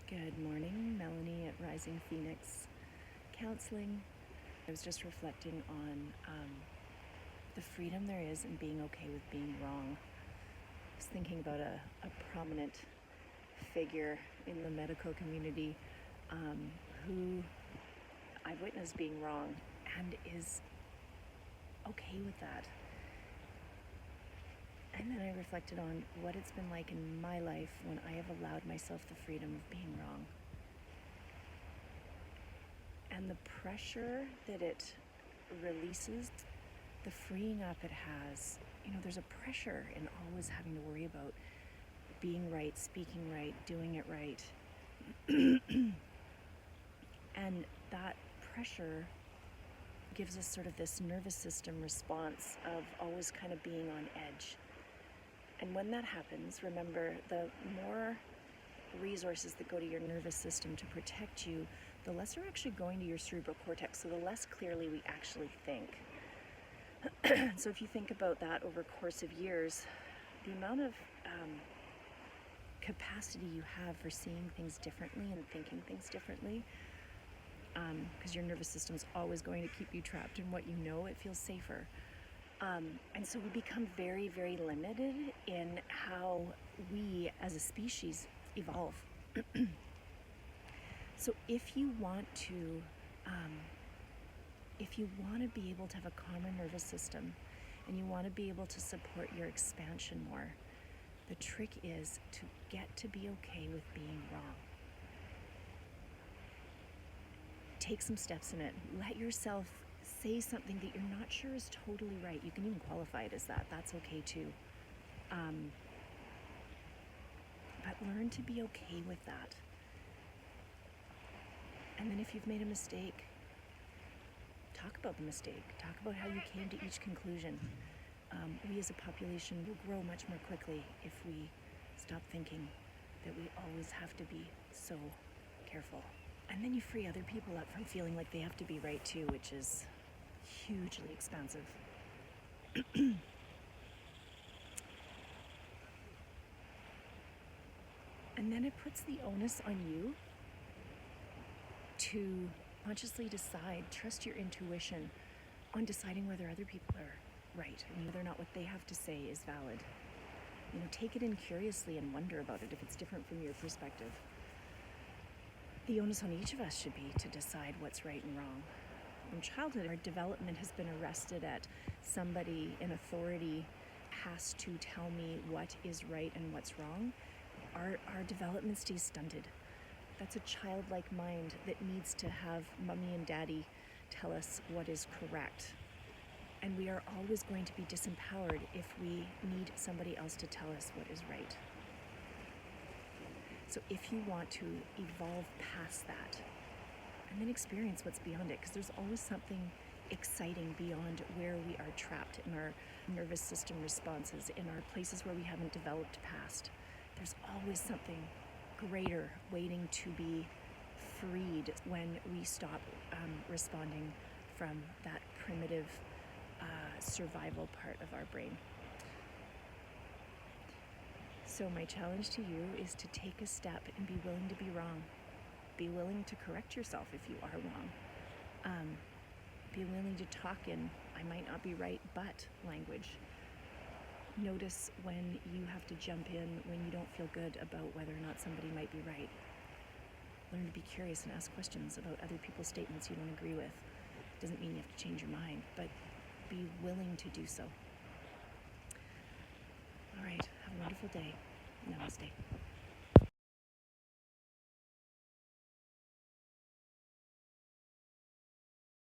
Good morning, Melanie at Rising Phoenix Counseling. I was just reflecting on the freedom there is in being okay with being wrong. I was thinking about a prominent figure in the medical community who I've witnessed being wrong and is okay with that. And then I reflected on what it's been like in my life when I have allowed myself the freedom of being wrong. And the pressure that it releases, the freeing up it has, there's a pressure in always having to worry about being right, speaking right, doing it right. And that pressure gives us sort of this nervous system response of always kind of being on edge. And when that happens, remember, the more resources that go to your nervous system to protect you, the less are actually going to your cerebral cortex, so the less clearly we actually think. So if you think about that over a course of years, the amount of capacity you have for seeing things differently and thinking things differently, because your nervous system is always going to keep you trapped in what you know, it feels safer. And so we become very, very limited in how we as a species evolve. So if you want to be able to have a calmer nervous system and you want to be able to support your expansion more, the trick is to get to be okay with being wrong. Take some steps in it. Let yourself say something that you're not sure is totally right. You can even qualify it as that. That's okay too. But learn to be okay with that. And then if you've made a mistake, talk about the mistake. Talk about how you came to each conclusion. We as a population will grow much more quickly if we stop thinking that we always have to be so careful. And then you free other people up from feeling like they have to be right too, which is hugely expansive. And then it puts the onus on you to consciously decide, trust your intuition on deciding whether other people are right and whether or not what they have to say is valid. Take it in curiously and wonder about it if it's different from your perspective. The onus on each of us should be to decide what's right and wrong. From childhood, our development has been arrested at somebody in authority has to tell me what is right and what's wrong. Our development stays stunted. That's a childlike mind that needs to have mommy and daddy tell us what is correct. And we are always going to be disempowered if we need somebody else to tell us what is right. So if you want to evolve past that, and then experience what's beyond it, because there's always something exciting beyond where we are trapped in our nervous system responses, in our places where we haven't developed past. There's always something greater waiting to be freed when we stop responding from that primitive survival part of our brain. So my challenge to you is to take a step and be willing to be wrong. Be willing to correct yourself if you are wrong. Be willing to talk in I might not be right, but language. Notice when you have to jump in when you don't feel good about whether or not somebody might be right. Learn to be curious and ask questions about other people's statements you don't agree with. Doesn't mean you have to change your mind, but be willing to do so. All right, have a wonderful day. Namaste.